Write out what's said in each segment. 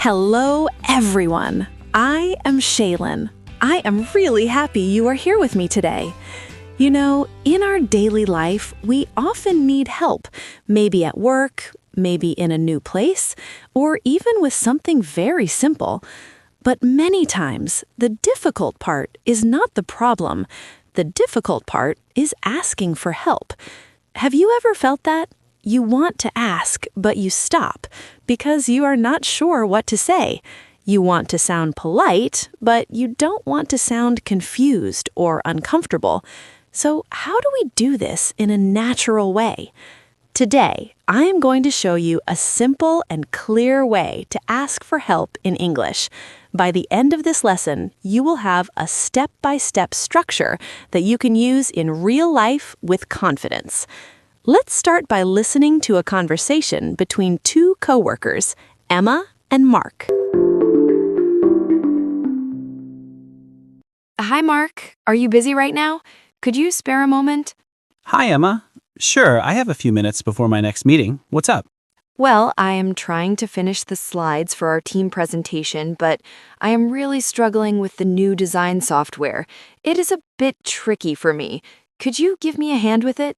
Hello, everyone. I am Shaylin. I am really happy you are here with me today. You know, in our daily life, we often need help, maybe at work, maybe in a new place, or even with something very simple. But many times, the difficult part is not the problem. The difficult part is asking for help. Have you ever felt that? You want to ask, but you stop because you are not sure what to say. You want to sound polite, but you don't want to sound confused or uncomfortable. So how do we do this in a natural way? Today, I am going to show you a simple and clear way to ask for help in English. By the end of this lesson, you will have a step-by-step structure that you can use in real life with confidence. Let's start by listening to a conversation between two coworkers, Emma and Mark. Hi, Mark. Are you busy right now? Could you spare a moment? Hi, Emma. Sure, I have a few minutes before my next meeting. What's up? Well, I am trying to finish the slides for our team presentation, but I am really struggling with the new design software. It is a bit tricky for me. Could you give me a hand with it?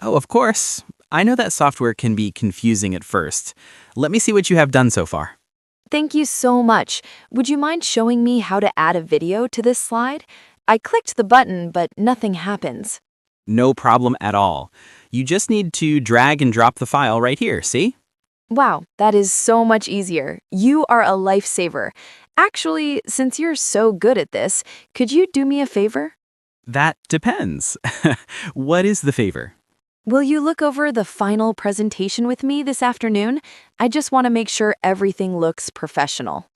Oh, of course. I know that software can be confusing at first. Let me see what you have done so far. Thank you so much. Would you mind showing me how to add a video to this slide? I clicked the button, but nothing happens. No problem at all. You just need to drag and drop the file right here, see? Wow, that is so much easier. You are a lifesaver. Actually, since you're so good at this, could you do me a favor? That depends. What is the favor? Will you look over the final presentation with me this afternoon? I just want to make sure everything looks professional.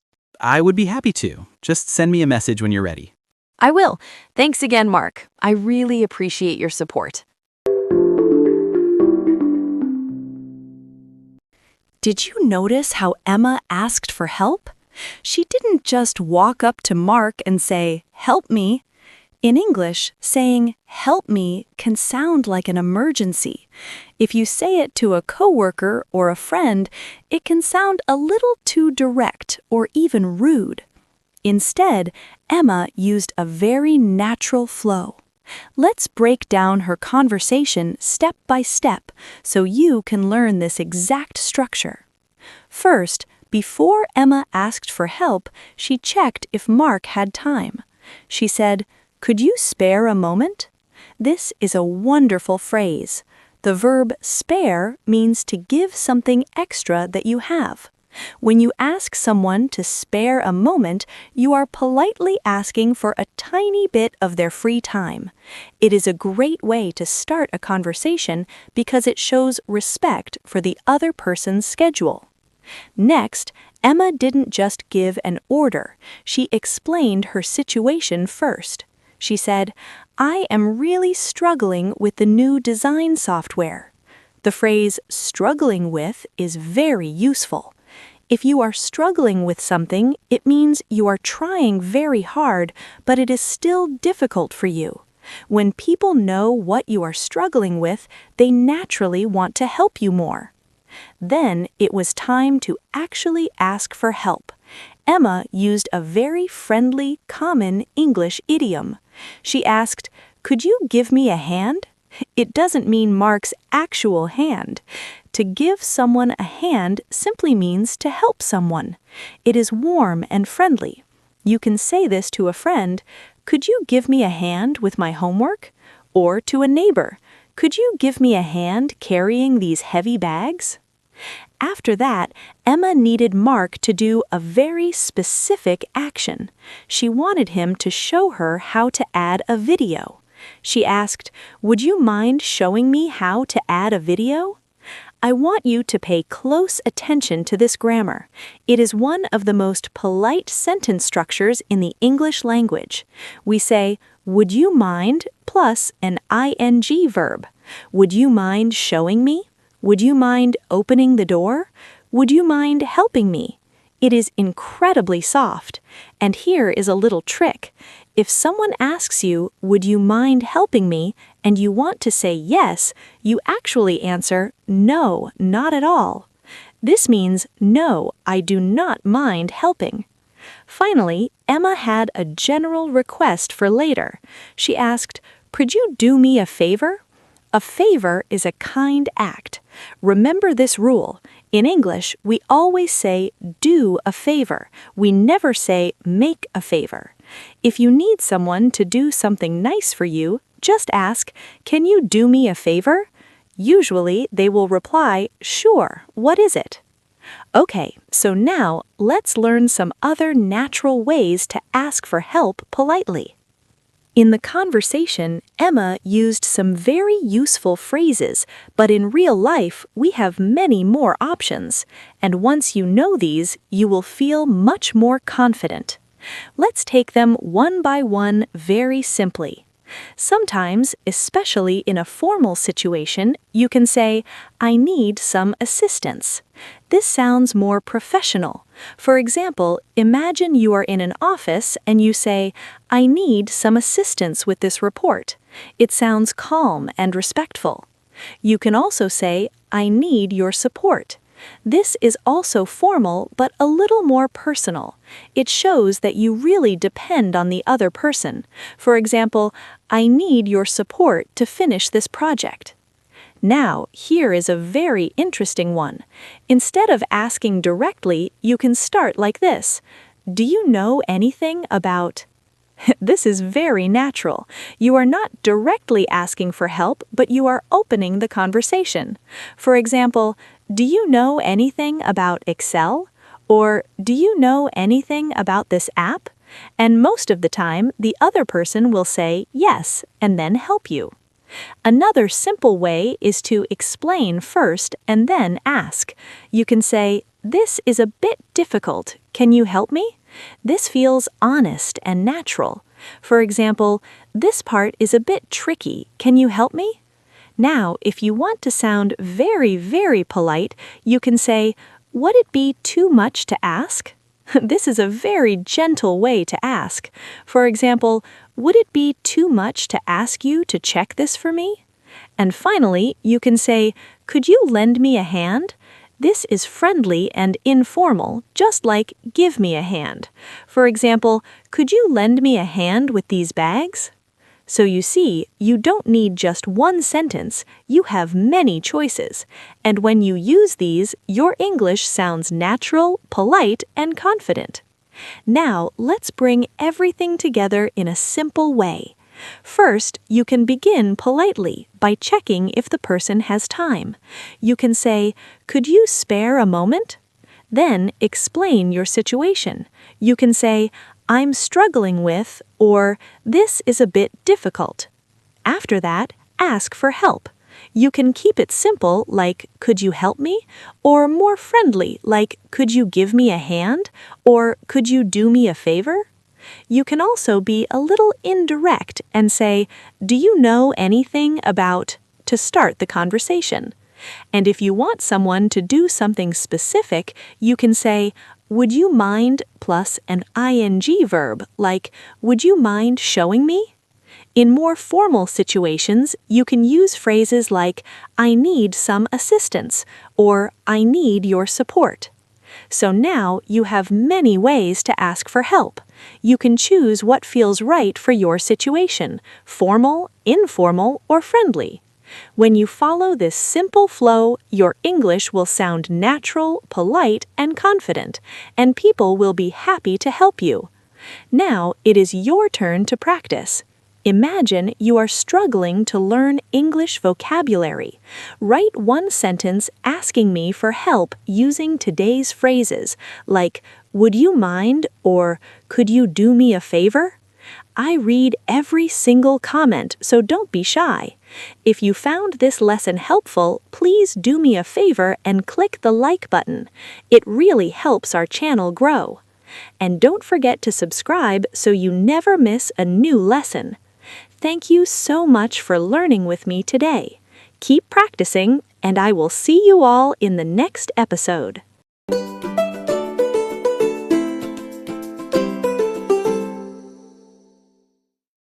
I would be happy to. Just send me a message when you're ready. I will. Thanks again, Mark. I really appreciate your support. Did you notice how Emma asked for help? She didn't just walk up to Mark and say, "Help me." In English, saying "help me" can sound like an emergency. If you say it to a coworker or a friend, it can sound a little too direct or even rude. Instead, Emma used a very natural flow. Let's break down her conversation step by step so you can learn this exact structure. First, before Emma asked for help, she checked if Mark had time. She said, "Could you spare a moment?" This is a wonderful phrase. The verb spare means to give something extra that you have. When you ask someone to spare a moment, you are politely asking for a tiny bit of their free time. It is a great way to start a conversation because it shows respect for the other person's schedule. Next, Emma didn't just give an order. She explained her situation first. She said, "I am really struggling with the new design software." The phrase "struggling with" is very useful. If you are struggling with something, it means you are trying very hard, but it is still difficult for you. When people know what you are struggling with, they naturally want to help you more. Then it was time to actually ask for help. Emma used a very friendly, common English idiom. She asked, "Could you give me a hand?" It doesn't mean Mark's actual hand. To give someone a hand simply means to help someone. It is warm and friendly. You can say this to a friend, "Could you give me a hand with my homework?" Or to a neighbor, "Could you give me a hand carrying these heavy bags?" After that, Emma needed Mark to do a very specific action. She wanted him to show her how to add a video. She asked, "Would you mind showing me how to add a video?" I want you to pay close attention to this grammar. It is one of the most polite sentence structures in the English language. We say, "Would you mind" plus an ing verb. Would you mind showing me? Would you mind opening the door? Would you mind helping me? It is incredibly soft. And here is a little trick. If someone asks you, "Would you mind helping me?" and you want to say yes, you actually answer, "No, not at all." This means, no, I do not mind helping. Finally, Emma had a general request for later. She asked, "Could you do me a favor?" A favor is a kind act. Remember this rule. In English, we always say do a favor. We never say make a favor. If you need someone to do something nice for you, just ask, "Can you do me a favor?" Usually, they will reply, "Sure, what is it?" Okay, so now let's learn some other natural ways to ask for help politely. In the conversation, Emma used some very useful phrases, but in real life, we have many more options. And once you know these, you will feel much more confident. Let's take them one by one very simply. Sometimes, especially in a formal situation, you can say, "I need some assistance." This sounds more professional. For example, imagine you are in an office and you say, "I need some assistance with this report." It sounds calm and respectful. You can also say, "I need your support." This is also formal but a little more personal. It shows that you really depend on the other person. For example, "I need your support to finish this project." Now, here is a very interesting one. Instead of asking directly, you can start like this. "Do you know anything about—" This is very natural. You are not directly asking for help, but you are opening the conversation. For example, "Do you know anything about Excel?" Or "Do you know anything about this app?" And most of the time, the other person will say yes and then help you. Another simple way is to explain first and then ask. You can say, "This is a bit difficult. Can you help me?" This feels honest and natural. For example, "This part is a bit tricky. Can you help me?" Now, if you want to sound very, very polite, you can say, "Would it be too much to ask?" This is a very gentle way to ask. For example, "Would it be too much to ask you to check this for me?" And finally, you can say, "Could you lend me a hand?" This is friendly and informal, just like "give me a hand." For example, "Could you lend me a hand with these bags?" So you see, you don't need just one sentence, you have many choices. And when you use these, your English sounds natural, polite, and confident. Now, let's bring everything together in a simple way. First, you can begin politely by checking if the person has time. You can say, "Could you spare a moment?" Then explain your situation. You can say, "I'm struggling with," or "This is a bit difficult." After that, ask for help. You can keep it simple like, "Could you help me?" Or more friendly like, "Could you give me a hand?" Or "Could you do me a favor?" You can also be a little indirect and say, "Do you know anything about," to start the conversation. And if you want someone to do something specific, you can say, "Would you mind," plus an ing verb, like, "Would you mind showing me?" In more formal situations, you can use phrases like, "I need some assistance," or "I need your support." So now you have many ways to ask for help. You can choose what feels right for your situation, formal, informal, or friendly. When you follow this simple flow, your English will sound natural, polite, and confident, and people will be happy to help you. Now it is your turn to practice. Imagine you are struggling to learn English vocabulary. Write one sentence asking me for help using today's phrases, like, "Would you mind?" or "Could you do me a favor?" I read every single comment, so don't be shy. If you found this lesson helpful, please do me a favor and click the like button. It really helps our channel grow. And don't forget to subscribe so you never miss a new lesson. Thank you so much for learning with me today. Keep practicing, and I will see you all in the next episode.